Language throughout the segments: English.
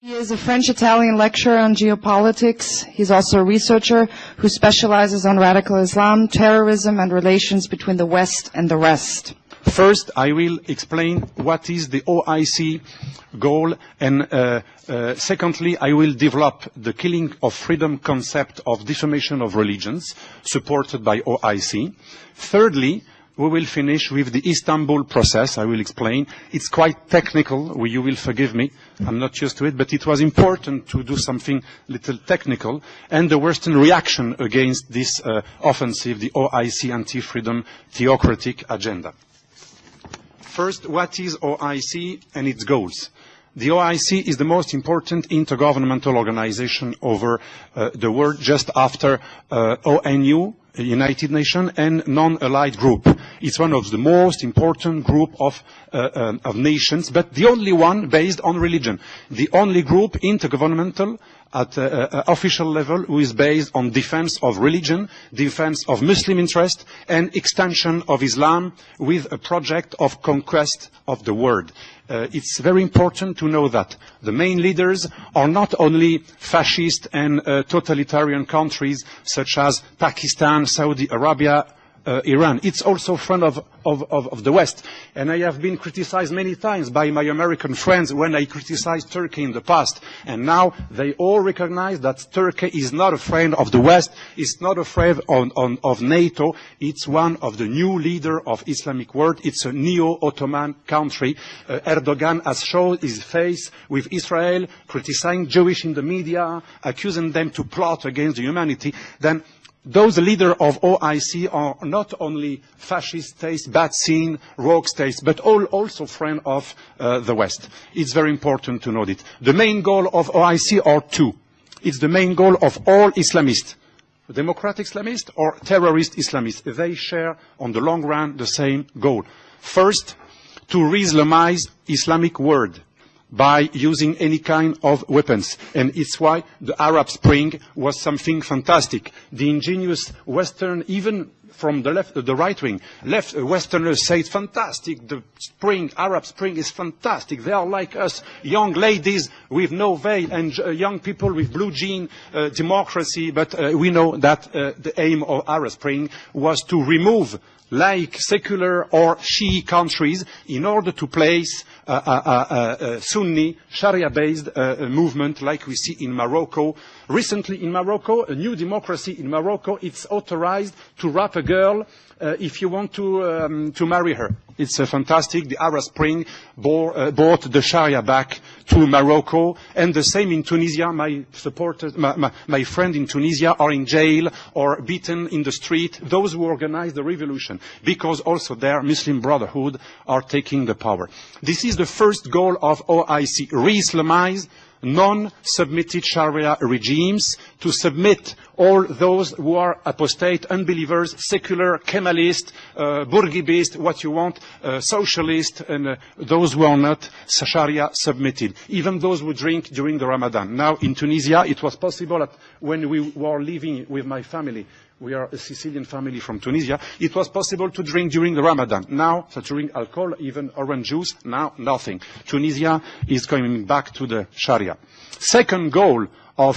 He is a French-Italian lecturer on geopolitics. He's also a researcher who specializes on radical Islam, terrorism, and relations between the West and the rest. First, I will explain what is the OIC goal, and secondly, I will develop the killing of freedom concept of defamation of religions, supported by OIC. Thirdly, we will finish with the Istanbul Process. I will explain. It's quite technical. You will forgive me. I'm not used to it, but it was important to do something little technical. And the Western reaction against this offensive, the OIC anti-freedom theocratic agenda. First, what is OIC and its goals? The OIC is the most important intergovernmental organization over the world, just after ONU, United Nations, and non-allied group. It's one of the most important group of nations, but the only one based on religion. The only group intergovernmental at official level who is based on defense of religion, defense of Muslim interest, and extension of Islam with a project of conquest of the world. It's very important to know that the main leaders are not only fascist and totalitarian countries such as Pakistan, Saudi Arabia, Iran. It's also friend of the West. And I have been criticized many times by my American friends when I criticized Turkey in the past. And now they all recognize that Turkey is not a friend of the West, it's not a friend of NATO, it's one of the new leaders of Islamic world. It's a neo-Ottoman country. Erdogan has shown his face with Israel, criticizing Jewish in the media, accusing them to plot against humanity. Then those leaders of OIC are not only fascist states, bad scene, rogue states, but also friends of the West. It's very important to know it. The main goal of OIC are two. It's the main goal of all Islamists, democratic Islamists or terrorist Islamists. They share, on the long run, the same goal. First, to re-Islamize Islamic world by using any kind of weapons. And it's why the Arab Spring was something fantastic. The ingenious Western, even from the left, the right wing, left Westerners say it's fantastic. The spring, Arab Spring is fantastic. They are like us, young ladies with no veil and young people with blue jean, democracy. But we know that the aim of Arab Spring was to remove like secular or Shi'i countries in order to place a Sunni Sharia-based movement like we see in Morocco. Recently in Morocco, a new democracy in Morocco, it's authorized to rape a girl if you want to marry her. It's fantastic. The Arab Spring brought the Sharia back to Morocco, and the same in Tunisia. My supporters, my friend in Tunisia are in jail or beaten in the street. Those who organized the revolution, because also their Muslim Brotherhood are taking the power. This is the first goal of OIC: re-Islamize non-submitted Sharia regimes, to submit all those who are apostate, unbelievers, secular, Kemalist, Bourguibist, what you want, socialist, and those who are not Sharia submitted, even those who drink during the Ramadan. Now in Tunisia, it was possible when we were living with my family. We are a Sicilian family from Tunisia. It was possible to drink during the Ramadan. Now, to drink alcohol, even orange juice, now nothing. Tunisia is coming back to the Sharia. Second goal of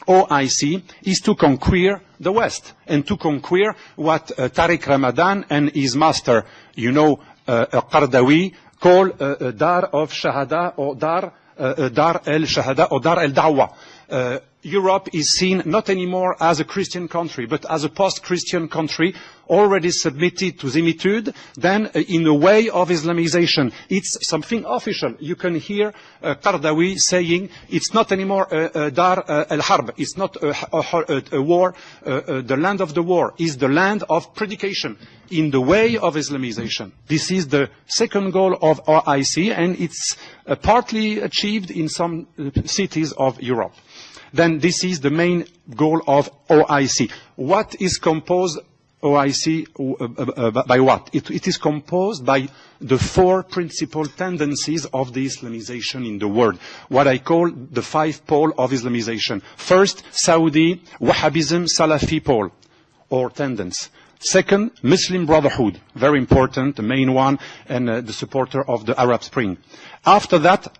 OIC is to conquer the West and to conquer what Tariq Ramadan and his master, Qardawi, call Dar of Shahada or Dar el-Shahada or Dar el-Da'wa. Europe is seen not anymore as a Christian country, but as a post-Christian country, already submitted to Zimitude, then in a way of Islamization. It's something official. You can hear Qardawi saying it's not anymore Dar el-Harb. It's not a war. The land of the war is the land of predication in the way of Islamization. This is the second goal of OIC, and it's partly achieved in some cities of Europe. Then this is the main goal of OIC. What is composed OIC by what? It is composed by the four principal tendencies of the Islamization in the world, what I call the five pole of Islamization. First, Saudi Wahhabism Salafi pole, or tendency. Second, Muslim Brotherhood, very important, the main one, and the supporter of the Arab Spring. After that,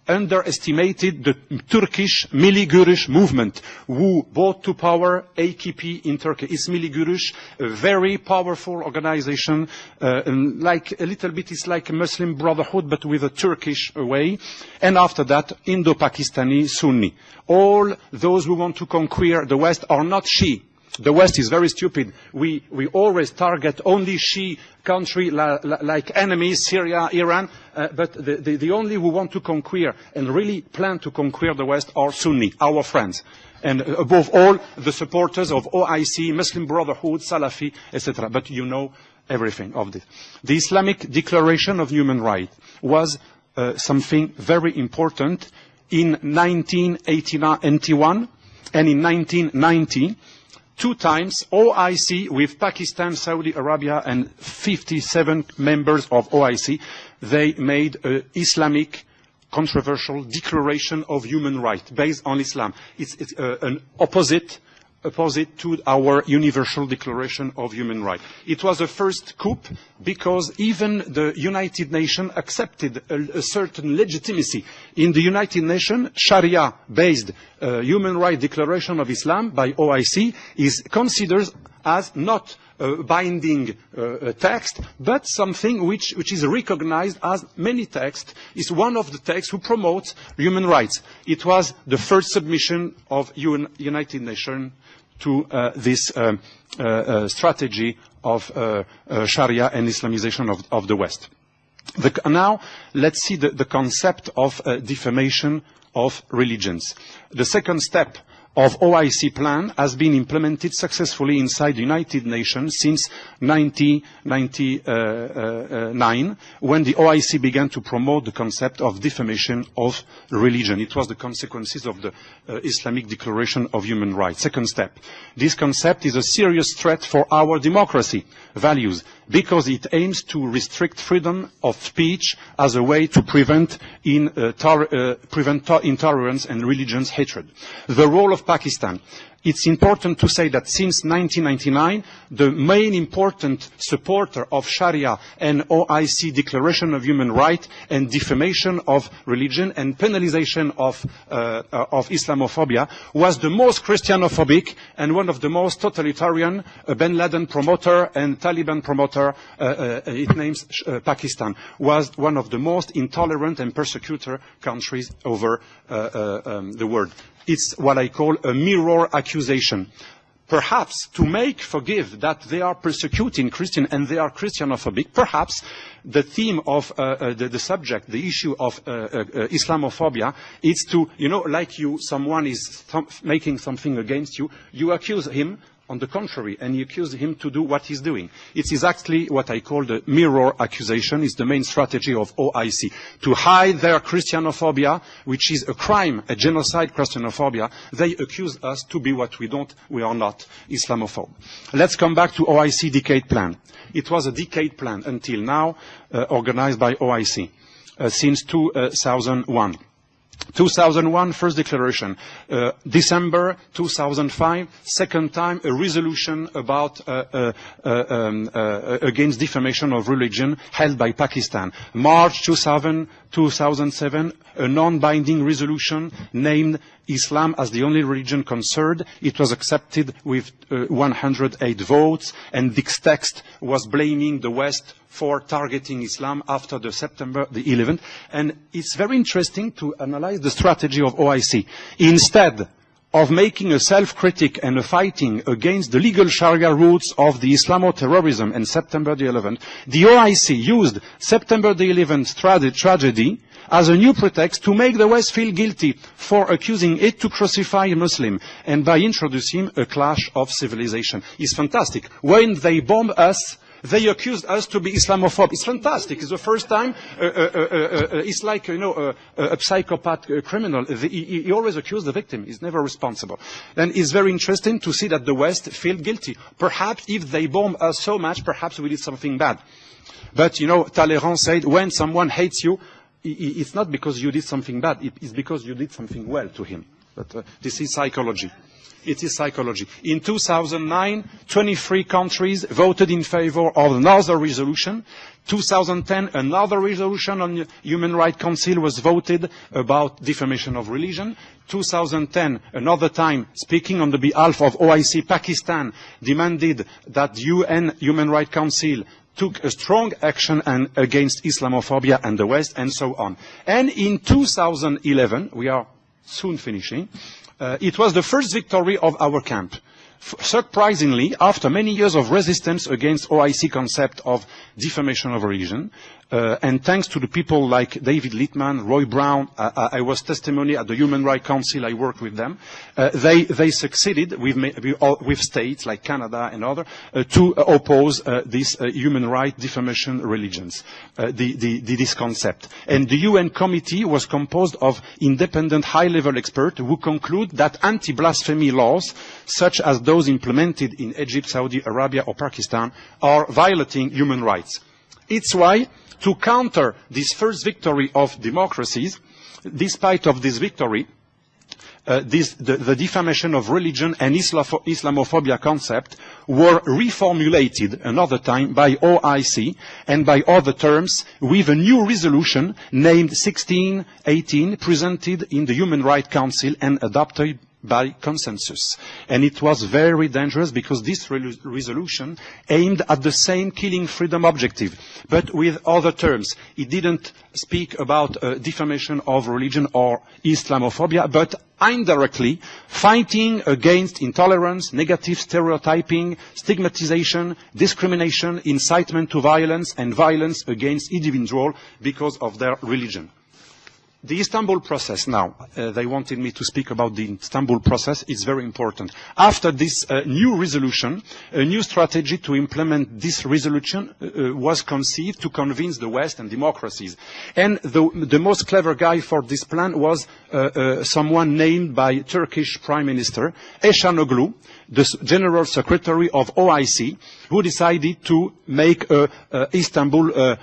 underestimated the Turkish Milli Görüş movement, who brought to power AKP in Turkey. It's Milli Görüş, a very powerful organization, like a little bit, it's like a Muslim Brotherhood, but with a Turkish way. And after that, Indo-Pakistani Sunni. All those who want to conquer the West are not Shia. The West is very stupid. We always target only Shia countries like enemies, Syria, Iran, but the only who want to conquer and really plan to conquer the West are Sunni, our friends. And above all, the supporters of OIC, Muslim Brotherhood, Salafi, etc. But you know everything of this. The Islamic Declaration of Human Rights was something very important in 1981 and in 1990. 2 times, OIC with Pakistan, Saudi Arabia, and 57 members of OIC, they made an Islamic controversial declaration of human rights based on Islam. It's an opposite to our Universal Declaration of Human Rights. It was a first coup because even the United Nations accepted a certain legitimacy. In the United Nations, Sharia-based Human Rights Declaration of Islam by OIC is considered as not a binding text, but something which is recognized as many texts, is one of the texts who promotes human rights. It was the first submission of United Nations to this strategy of Sharia and Islamization of the West. Now, let's see the concept of defamation of religions. The second step of OIC plan has been implemented successfully inside the United Nations since 1999, when the OIC began to promote the concept of defamation of religion. It was the consequences of the Islamic Declaration of Human Rights. Second step. This concept is a serious threat for our democracy values, because it aims to restrict freedom of speech as a way to prevent intolerance and religious hatred. The role of Pakistan. It's important to say that since 1999, the main important supporter of Sharia and OIC Declaration of Human Rights and defamation of religion and penalization of Islamophobia was the most Christianophobic and one of the most totalitarian Ben Laden promoter and Taliban promoter, it names Pakistan, was one of the most intolerant and persecutor countries over the world. It's what I call a mirror accusation. Perhaps to forgive that they are persecuting Christian and they are Christianophobic, perhaps the theme of the subject, the issue of Islamophobia, is to, like someone is making something against you, you accuse him on the contrary, and you accuse him to do what he's doing. It's exactly what I call the mirror accusation. It's the main strategy of OIC. To hide their Christianophobia, which is a crime, a genocide Christianophobia, they accuse us to be what we are not, Islamophobe. Let's come back to OIC decade plan. It was a decade plan until now, organized by OIC, since 2001. 2001, first declaration. December 2005, second time, a resolution about against defamation of religion held by Pakistan. March 2007, a non-binding resolution named Islam as the only religion concerned. It was accepted with 108 votes, and this text was blaming the West for targeting Islam after the September the 11th. And it's very interesting to analyze the strategy of OIC. Instead of making a self-critic and a fighting against the legal Sharia roots of the Islamo-terrorism and September the 11th, the OIC used September the 11th tragedy as a new pretext to make the West feel guilty for accusing it to crucify a Muslim, and by introducing a clash of civilization. It's fantastic. When they bomb us, they accused us to be Islamophobe. It's fantastic. It's the first time. It's like, a psychopath criminal. He always accused the victim. He's never responsible. Then it's very interesting to see that the West feel guilty. Perhaps if they bomb us so much, perhaps we did something bad. But, Talleyrand said, when someone hates you, it's not because you did something bad. It's because you did something well to him. But this is psychology. It is psychology. In 2009, 23 countries voted in favor of another resolution. 2010, another resolution on Human Rights Council was voted about defamation of religion. 2010, another time, speaking on the behalf of OIC, Pakistan demanded that the UN Human Rights Council took a strong action against Islamophobia and the West, and so on. And in 2011, we are soon finishing, it was the first victory of our camp. Surprisingly, after many years of resistance against OIC concept of defamation of religion, and thanks to the people like David Littman, Roy Brown, I was testimony at the Human Rights Council, I worked with them, they succeeded with states like Canada and others to oppose this human rights defamation religions, this concept. And the UN committee was composed of independent high-level experts who conclude that anti-blasphemy laws, such as those implemented in Egypt, Saudi Arabia or Pakistan, are violating human rights. It's why, to counter this first victory of democracies, despite of this victory, the defamation of religion and Islamophobia concept were reformulated another time by OIC and by other terms with a new resolution named 1618 presented in the Human Rights Council and adopted by consensus. And it was very dangerous because this resolution aimed at the same killing freedom objective, but with other terms. It didn't speak about defamation of religion or Islamophobia, but indirectly fighting against intolerance, negative stereotyping, stigmatization, discrimination, incitement to violence, and violence against individuals because of their religion. The Istanbul Process now, they wanted me to speak about the Istanbul Process. It's very important. After this new resolution, a new strategy to implement this resolution was conceived to convince the West and democracies. And the most clever guy for this plan was someone named by Turkish Prime Minister, Eşanoglu, the General Secretary of OIC, who decided to make Istanbul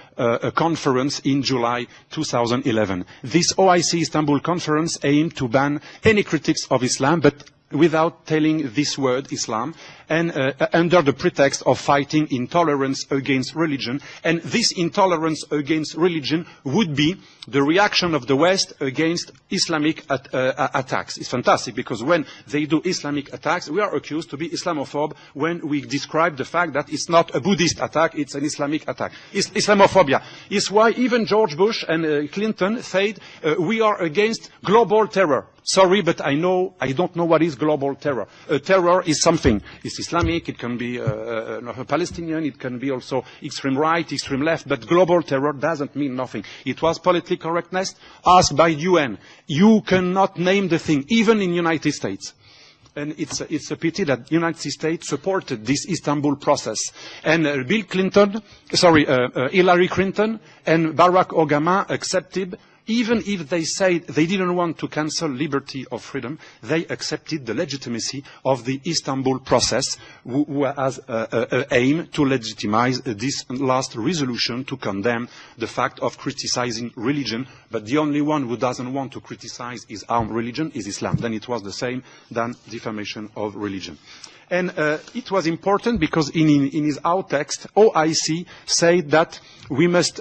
conference in July 2011. This OIC Istanbul conference aimed to ban any critics of Islam, but without telling this word, Islam, and under the pretext of fighting intolerance against religion. And this intolerance against religion would be the reaction of the West against Islamic attacks. It's fantastic, because when they do Islamic attacks, we are accused to be Islamophobe when we describe the fact that it's not a Buddhist attack, it's an Islamic attack. It's Islamophobia. It's why even George Bush and Clinton said, we are against global terror. Sorry, but I don't know what is global terror. Terror is something. It's Islamic, it can be Palestinian, it can be also extreme right, extreme left, but global terror doesn't mean nothing. It was politically correctness asked by UN. You cannot name the thing, even in the United States. And it's a pity that the United States supported this Istanbul process. And Hillary Clinton and Barack Obama accepted. Even if they said they didn't want to cancel liberty of freedom, they accepted the legitimacy of the Istanbul process, who has aim to legitimize this last resolution to condemn the fact of criticizing religion. But the only one who doesn't want to criticize his own religion is Islam. Then it was the same than defamation of religion. And it was important because in his outtext, OIC said that we must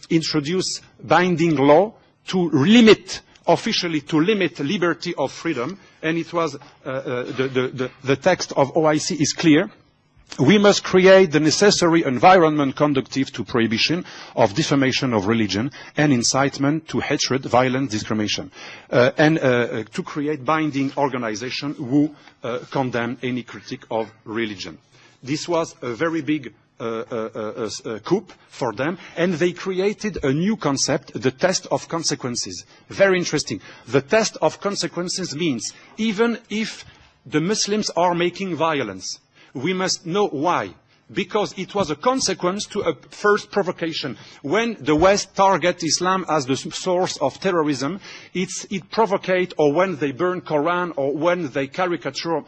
introduce binding law to limit, officially to limit liberty of freedom. And it was, the text of OIC is clear. We must create the necessary environment conducive to prohibition of defamation of religion and incitement to hatred, violence, discrimination, and to create binding organization who condemn any critique of religion. This was a very big coup for them, and they created a new concept, the test of consequences. Very interesting. The test of consequences means even if the Muslims are making violence, we must know why. because it was a consequence to a first provocation. When the West target Islam as the source of terrorism, it provoked, or when they burn Quran, or when they caricature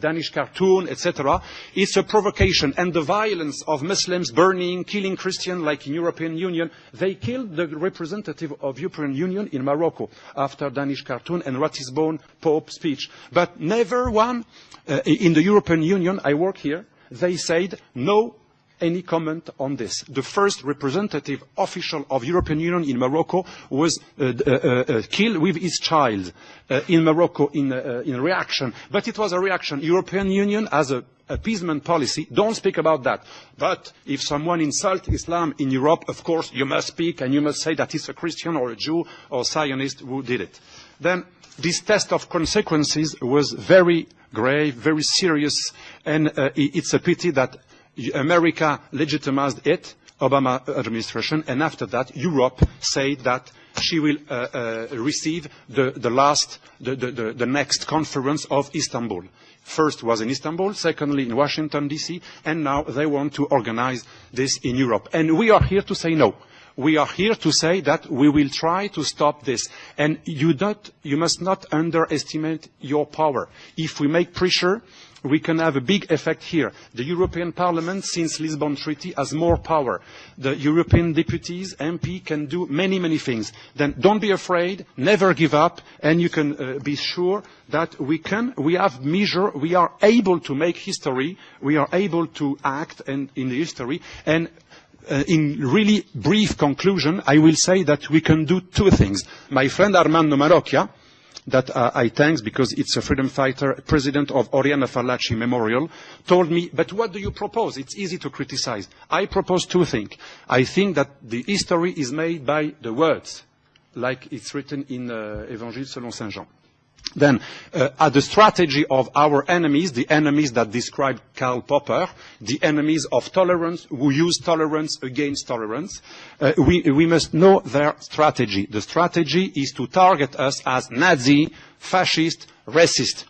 Danish cartoon, etc. It's a provocation. And the violence of Muslims burning, killing Christians, like in European Union, they killed the representative of European Union in Morocco after Danish cartoon and Ratisbonne Pope speech. But never one in the European Union, I work here, they said no any comment on this. The first representative official of European Union in Morocco was killed with his child in Morocco in reaction. But it was a reaction. European Union as a appeasement policy, don't speak about that. But if someone insults Islam in Europe, of course, you must speak and you must say that it's a Christian or a Jew or Zionist who did it. Then this test of consequences was very grave, very serious, and it's a pity that America legitimized it, Obama administration, and after that Europe said that she will receive the next conference of Istanbul. First was in Istanbul, secondly in Washington, D.C., and now they want to organize this in Europe. And we are here to say no. We are here to say that we will try to stop this. And you must not underestimate your power. If we make pressure, we can have a big effect here. The European Parliament, since Lisbon Treaty, has more power. The European deputies, MP, can do many, many things. Then don't be afraid, never give up, and you can be sure that we are able to make history, we are able to act in the history, and in really brief conclusion, I will say that we can do two things. My friend Armando Marocchia, that I thank because it's a freedom fighter, president of Oriana Fallaci Memorial, told me, but what do you propose? It's easy to criticize. I propose two things. I think that the history is made by the words, like it's written in Évangile selon Saint Jean. Then, the strategy of our enemies, the enemies that described Karl Popper, the enemies of tolerance, who use tolerance against tolerance, we must know their strategy. The strategy is to target us as Nazi, fascist, racist.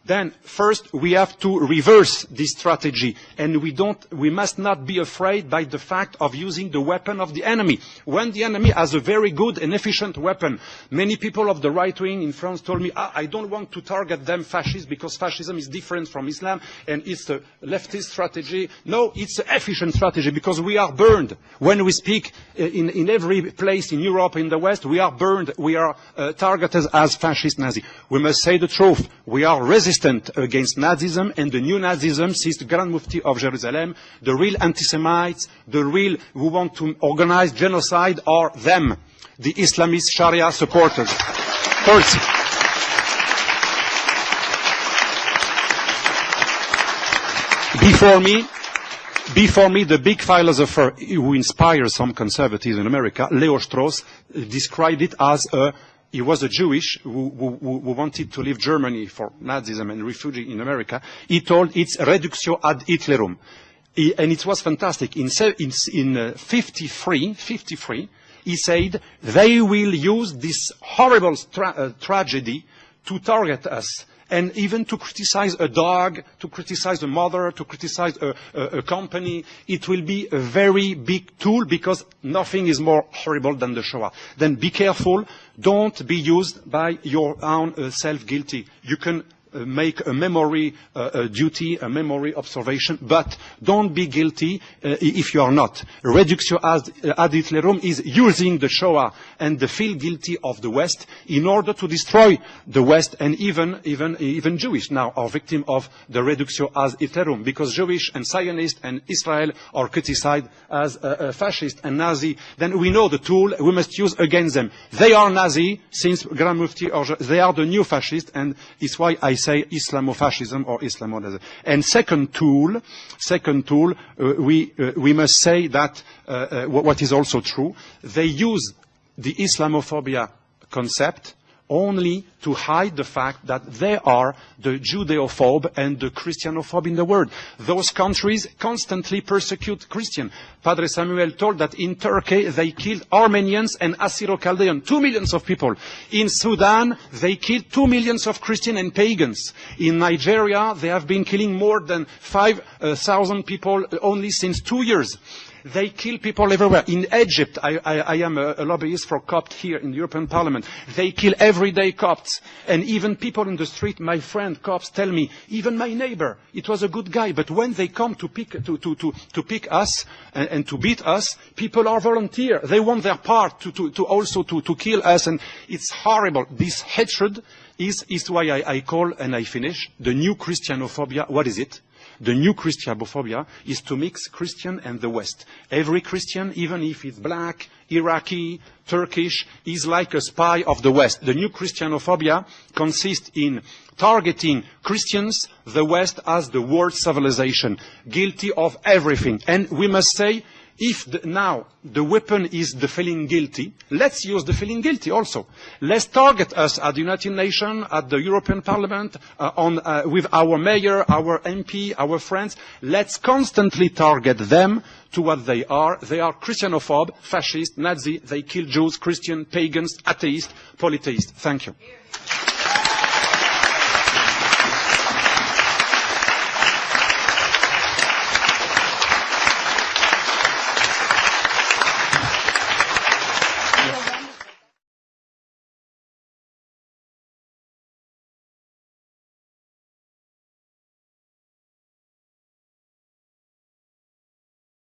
Then, first, we have to reverse this strategy, and we must not be afraid by the fact of using the weapon of the enemy. When the enemy has a very good and efficient weapon, many people of the right wing in France told me, I don't want to target them fascists because fascism is different from Islam and it's a leftist strategy. No, it's an efficient strategy because we are burned. When we speak in every place in Europe, in the West, we are burned. We are targeted as fascist Nazi. We must say the truth. We are resistant against Nazism, and the new Nazism, says the Grand Mufti of Jerusalem, the real anti-Semites, the real who want to organize genocide are them, the Islamist Sharia supporters. First, before me, the big philosopher who inspires some conservatives in America, Leo Strauss, described it as he was a Jewish who wanted to leave Germany for Nazism and refugee in America. He told it's reductio ad Hitlerum. And it was fantastic. In 53, he said, they will use this horrible tragedy to target us. And even to criticize a dog, to criticize a mother, to criticize a company, it will be a very big tool because nothing is more horrible than the Shoah. Then be careful, don't be used by your own self-guilty. You can make a memory duty, a memory observation, but don't be guilty if you are not. Reductio ad Hitlerum is using the Shoah and the feel guilty of the West in order to destroy the West, and even Jewish now are victims of the Reductio ad Hitlerum, because Jewish and Zionist and Israel are criticized as fascist and Nazi. Then we know the tool we must use against them. They are Nazi, since Grand Mufti, they are the new fascist, and it's why I say Islamofascism or Islamonism. And second tool, we must say that what is also true, they use the Islamophobia concept only to hide the fact that they are the Judeophobe and the Christianophobe in the world. Those countries constantly persecute Christians. Padre Samuel told that in Turkey they killed Armenians and Assyro-Chaldeans, 2 million of people. In Sudan they killed 2 million of Christians and pagans. In Nigeria they have been killing more than 5,000 people only since 2 years. They kill people everywhere. In Egypt, I am a lobbyist for Copts here in the European Parliament. They kill everyday Copts. And even people in the street, my friend Copts tell me, even my neighbor, it was a good guy, but when they come to pick us and to beat us, people are volunteer. They want their part to also kill us, and it's horrible. This hatred is why I call, and I finish, the new Christianophobia. What is it? The new Christianophobia is to mix Christian and the West. Every Christian, even if it's black, Iraqi, Turkish, is like a spy of the West. The new Christianophobia consists in targeting Christians, the West, as the world civilization, guilty of everything. And we must say, if now the weapon is the feeling guilty, let's use the feeling guilty also. Let's target us at the United Nations, at the European Parliament, with our mayor, our MP, our friends. Let's constantly target them to what they are. They are Christianophobe, fascist, Nazi. They kill Jews, Christian, pagans, atheists, polytheists. Thank you.